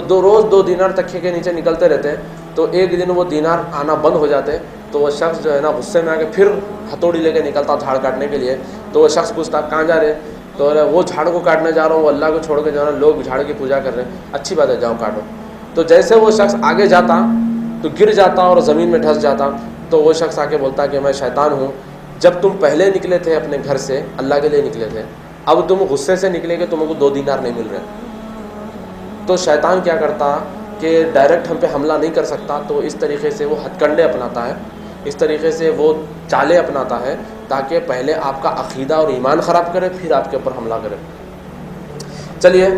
تو روز 2 دینار تکیے کے نیچے نکلتے رہتے ہیں. تو ایک دن وہ دینار آنا بند ہو جاتے, تو وہ شخص جو ہے نا غصے میں آ کے پھر ہتھوڑی لے کے نکلتا جھاڑ کاٹنے کے لیے. تو وہ شخص پوچھتا کہاں جا رہے, تو وہ جھاڑ کو کاٹنے جا رہا ہوں, وہ اللہ کو چھوڑ کے جو ہے نا لوگ جھاڑ کی پوجا کر رہے ہیں, اچھی بات ہے جاؤ کاٹو. تو جیسے وہ شخص آگے جاتا تو گر جاتا اور زمین میں دھنس جاتا. تو وہ شخص آ کے بولتا کہ میں شیطان ہوں, جب تم پہلے نکلے تھے اپنے گھر سے اللہ کے لیے نکلے تھے, اب تم غصے سے نکلے کہ تم کو 2 دینار نہیں مل رہے. تو شیطان کیا کرتا کہ ڈائریکٹ ہم پہ حملہ نہیں کر سکتا, تو اس طریقے سے وہ ہتھ کنڈے اپناتا ہے, اس طریقے سے وہ چالیں اپناتا ہے تاکہ پہلے آپ کا عقیدہ اور ایمان خراب کرے, پھر آپ کے اوپر حملہ کرے. چلیے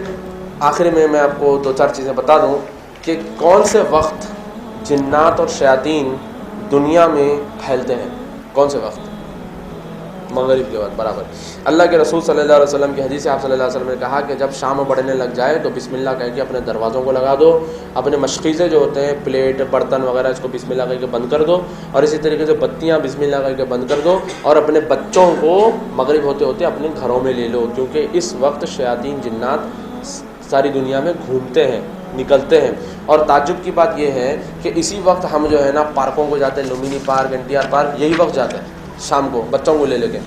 آخر میں آپ کو 2-4 چیزیں بتا دوں کہ کون سے وقت جنات اور شیاطین دنیا میں پھیلتے ہیں. کون سے وقت؟ مغرب کے وقت برابر. اللہ کے رسول صلی اللہ علیہ وسلم کی حدیث سے آپ صلی اللہ علیہ وسلم نے کہا کہ جب شام بڑھنے لگ جائے تو بسم اللہ کہہ کے اپنے دروازوں کو لگا دو, اپنے مشقیزے جو ہوتے ہیں پلیٹ برتن وغیرہ اس کو بسم اللہ کہہ کے بند کر دو, اور اسی طریقے سے بتیاں بسم اللہ کہہ کے بند کر دو, اور اپنے بچوں کو مغرب ہوتے ہوتے اپنے گھروں میں لے لو, کیونکہ اس وقت شیاطین جنات ساری دنیا میں گھومتے ہیں, نکلتے ہیں. اور تعجب کی بات یہ ہے کہ اسی وقت ہم جو ہے نا پارکوں کو جاتے ہیں, لمبینی پارک, NTR پارک, یہی وقت جاتے ہیں شام کو بچوں کو لے کے.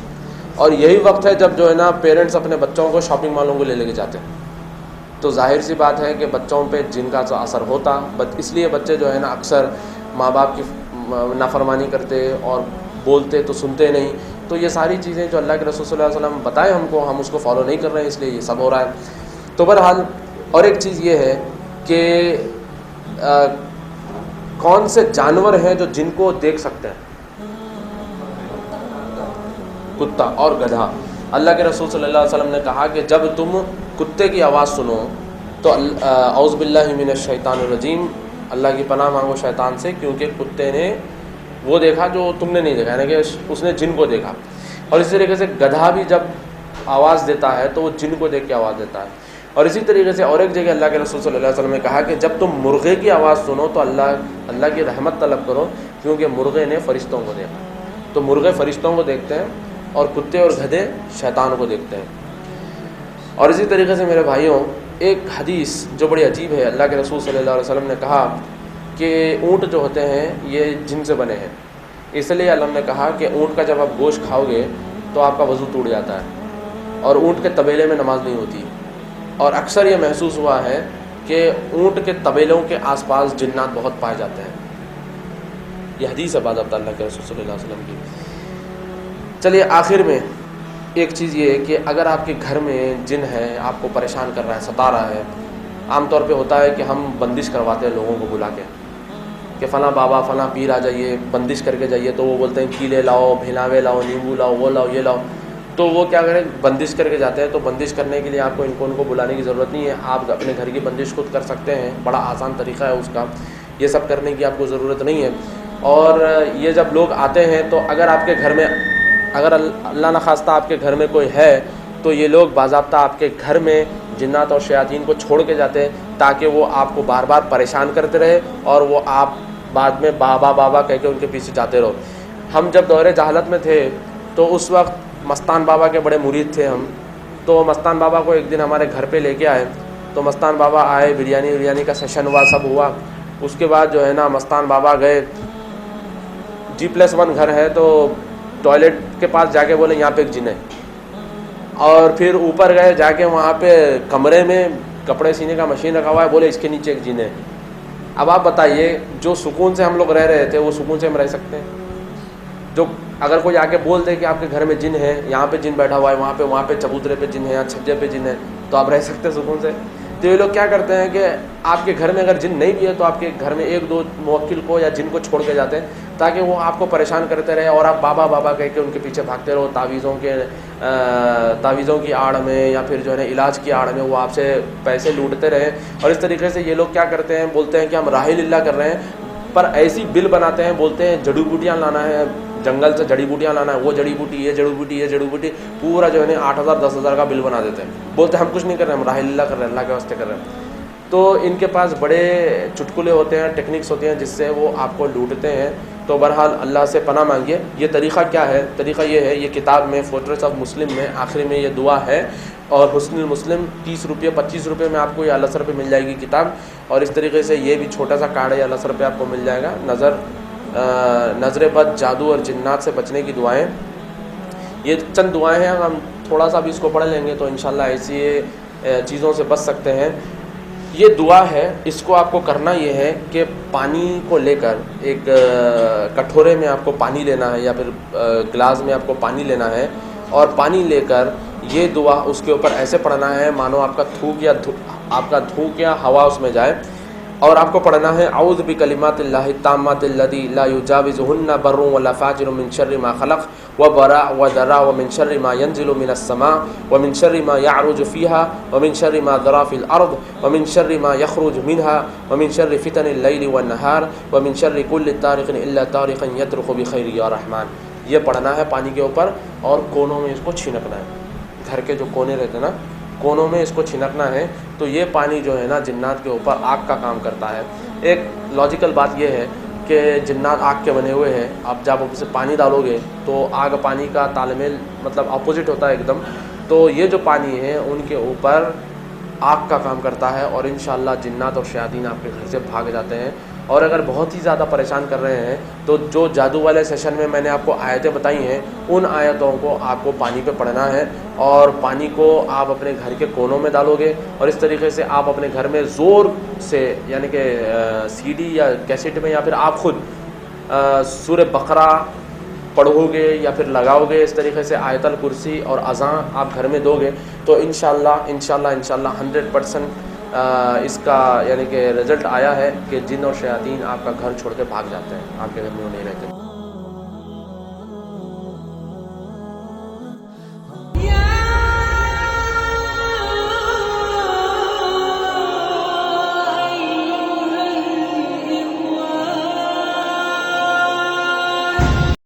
اور یہی وقت ہے جب جو ہے نا پیرنٹس اپنے بچوں کو شاپنگ مالوں کو لے کے جاتے ہیں. تو ظاہر سی بات ہے کہ بچوں پہ جن کا اثر ہوتا, اس لیے بچے جو ہے نا اکثر ماں باپ کی نافرمانی کرتے اور بولتے تو سنتے نہیں. تو یہ ساری چیزیں جو اللہ کے رسول صلی اللہ علیہ وسلم بتائے ہم کو, ہم اس کو فالو نہیں کر رہے ہیں, اس لیے یہ سب ہو رہا ہے. تو بہرحال اور ایک چیز یہ ہے کہ کون سے جانور ہیں جو جن کو دیکھ سکتے ہیں؟ کتا اور گدھا. اللہ کے رسول صلی اللہ علیہ وسلم نے کہا کہ جب تم کتے کی آواز سنو تو اعوذ باللہ من الشیطان الرجیم, اللہ کی پناہ مانگو شیطان سے, کیونکہ کتے نے وہ دیکھا جو تم نے نہیں دیکھا, یعنی کہ اس نے جن کو دیکھا. اور اسی طریقے سے گدھا بھی جب آواز دیتا ہے تو وہ جن کو دیکھ کے آواز دیتا ہے. اور اسی طریقے سے اور ایک جگہ اللہ کے رسول صلی اللہ علیہ وسلم نے کہا کہ جب تم مرغے کی آواز سنو تو اللہ کی رحمت طلب کرو, کیونکہ مرغے نے فرشتوں کو دیکھا. تو مرغے فرشتوں کو دیکھتے ہیں اور کتے اور گدھے شیطان کو دیکھتے ہیں. اور اسی طریقے سے میرے بھائیوں ایک حدیث جو بڑی عجیب ہے, اللہ کے رسول صلی اللہ علیہ وسلم نے کہا کہ اونٹ جو ہوتے ہیں یہ جن سے بنے ہیں. اس لیے اللہ نے کہا کہ اونٹ کا جب آپ گوشت کھاؤ گے تو آپ کا وضو ٹوٹ جاتا ہے, اور اونٹ کے طبیلے میں نماز نہیں ہوتی. اور اکثر یہ محسوس ہوا ہے کہ اونٹ کے طبیلوں کے آس پاس جنات بہت پائے جاتے ہیں. یہ حدیث ہے باضابطہ اللہ کے رسول صلی اللہ علیہ وسلم کی. چلیے آخر میں ایک چیز یہ ہے کہ اگر آپ کے گھر میں جن ہے, آپ کو پریشان کر رہا ہے, ستا رہا ہے, عام طور پہ ہوتا ہے کہ ہم بندش کرواتے ہیں لوگوں کو بلا کے کہ فلاں بابا فلاں پیر آ جائیے, بندش کر کے جائیے. تو وہ بولتے ہیں کیلے لاؤ, بھلاوے لاؤ, نیمبو لاؤ, وہ لاؤ, یہ لاؤ. تو وہ کیا کریں, بندش کر کے جاتے ہیں. تو بندش کرنے کے لیے آپ کو ان کو بلانے کی ضرورت نہیں ہے, آپ اپنے گھر کی بندش خود کر سکتے ہیں. بڑا آسان طریقہ ہے اس کا, یہ سب کرنے کی آپ کو ضرورت نہیں ہے. اور یہ جب لوگ آتے ہیں تو اگر آپ کے گھر میں, اگر اللہ نخواستہ آپ کے گھر میں کوئی ہے تو یہ لوگ باضابطہ آپ کے گھر میں جنات اور شیاطین کو چھوڑ کے جاتے ہیں تاکہ وہ آپ کو بار بار پریشان کرتے رہے اور وہ آپ بعد میں بابا بابا کہہ کے ان کے پیچھے جاتے رہو. ہم جب دور جہالت میں تھے تو اس وقت مستان بابا کے بڑے مرید تھے ہم. تو مستان بابا کو ایک دن ہمارے گھر پہ لے کے آئے. تو مستان بابا آئے, بریانی کا سیشن ہوا, سب ہوا. اس کے بعد جو ہے نا مستان بابا گئے, G+1 گھر ہے, تو ٹوائلٹ کے پاس جا کے بولے یہاں پہ ایک جن ہے. اور پھر اوپر گئے, جا کے وہاں پہ کمرے میں کپڑے سینے کا مشین رکھا ہوا ہے, بولے اس کے نیچے ایک جن ہے. اب آپ بتائیے, جو سکون سے ہم لوگ رہ رہے تھے وہ سکون سے ہم رہ سکتے ہیں؟ جو اگر کوئی آ کے بول دے کہ آپ کے گھر میں جن ہے, یہاں پہ جن بیٹھا ہوا ہے, وہاں پہ چبوترے پہ جن ہے, یا چھجے پہ جن ہے, تو آپ رہ سکتے سکون سے؟ تو یہ لوگ کیا کرتے ہیں کہ آپ کے گھر میں اگر جن نہیں بھی ہے تو آپ کے گھر میں 1-2 موکل کو یا جن کو چھوڑ کے جاتے ہیں تاکہ وہ آپ کو پریشان کرتے رہے اور آپ بابا بابا کہہ کے ان کے پیچھے بھاگتے رہو. تعویذوں کی آڑ میں یا پھر جو ہے نا علاج کی آڑ میں وہ آپ سے پیسے لوٹتے رہے. اور اس طریقے سے یہ لوگ کیا کرتے ہیں, بولتے ہیں کہ ہم راہ اللہ کر رہے ہیں, پر ایسی بل بناتے ہیں, بولتے ہیں جڑی بوٹیاں لانا ہے, جنگل سے جڑی بوٹیاں لانا ہے, وہ جڑی بوٹی, یہ جڑی بوٹی, یہ جڑی بوٹی, پورا جو ہے نا 8,000 10,000 کا بل بنا دیتے ہیں. بولتے ہیں ہم کچھ نہیں کر رہے, ہم راہ اللہ کر رہے ہیں, اللہ کے واسطے کر رہے ہیں. تو ان کے پاس بڑے چٹکلے ہوتے ہیں, ٹیکنکس ہوتے ہیں, جس سے وہ آپ کو لوٹتے ہیں. تو بہرحال اللہ سے پناہ مانگیے. یہ طریقہ کیا ہے؟ طریقہ یہ ہے, یہ کتاب میں فورٹریس آف مسلم میں آخری میں یہ دعا ہے, اور حسن المسلم 30 روپے 25 روپے میں آپ کو یہ الاسر پہ مل جائے گی کتاب. اور اس طریقے سے یہ بھی چھوٹا سا کارڈ ہے الاسر پہ آپ کو مل جائے گا. نظر بد، جادو اور جنات سے بچنے کی دعائیں. یہ چند دعائیں ہیں، ہم تھوڑا سا بھی اس کو پڑھ لیں گے تو انشاءاللہ ایسی چیزوں سے بچ سکتے ہیں. یہ دعا ہے، اس کو آپ کو کرنا یہ ہے کہ پانی کو لے کر ایک کٹورے میں آپ کو پانی لینا ہے یا پھر گلاس میں آپ کو پانی لینا ہے، اور پانی لے کر یہ دعا اس کے اوپر ایسے پڑھنا ہے مانو آپ کا تھوک یا ہوا اس میں جائے. اور آپ کو پڑھنا ہے اعوذ بکلمات اللہ التامات الذی لا یجاوزہن بر ولا فاجر من شر ما خلق وبراء وذرا ومن شر ما ينزل من السماء ومن شر ما يعرج فيها ومن شر ما ذرا في الارض ومن شر ما يخرج منها ومن شر فتن الليل والنهار ومن شر كل طارق الا طارقا يطرق بخير یا رحمان. یہ پڑھنا ہے پانی کے اوپر اور کونوں میں اس کو چھینکنا ہے. گھر کے جو کونے رہتے ہیں نا، کونوں میں اس کو چھنکنا ہے. تو یہ پانی جو ہے نا جنات کے اوپر آگ کا کام کرتا ہے. ایک لاجیکل بات یہ ہے کہ جنات آگ کے بنے ہوئے ہیں. اب جب آپ اسے پانی ڈالو گے تو آگ پانی کا تال میل مطلب اپوزٹ ہوتا ہے ایک دم. تو یہ جو پانی ہے ان کے اوپر آگ کا کام کرتا ہے اور انشاءاللہ جنات اور شیاطین آپ کے گھر سے بھاگ جاتے ہیں. اور اگر بہت ہی زیادہ پریشان کر رہے ہیں تو جو جادو والے سیشن میں میں نے آپ کو آیتیں بتائی ہیں ان آیتوں کو آپ کو پانی پہ پڑھنا ہے، اور پانی کو آپ اپنے گھر کے کونوں میں ڈالو گے. اور اس طریقے سے آپ اپنے گھر میں زور سے یعنی کہ سی ڈی یا کیسٹ میں یا پھر آپ خود سورہ بقرہ پڑھو گے یا پھر لگاؤ گے. اس طریقے سے آیت الکرسی اور اذان آپ گھر میں دو گے تو انشاءاللہ 100% اس کا یعنی کہ رزلٹ آیا ہے کہ جن اور شیاطین آپ کا گھر چھوڑ کے بھاگ جاتے ہیں، آپ کے گھر میں وہ نہیں رہتے.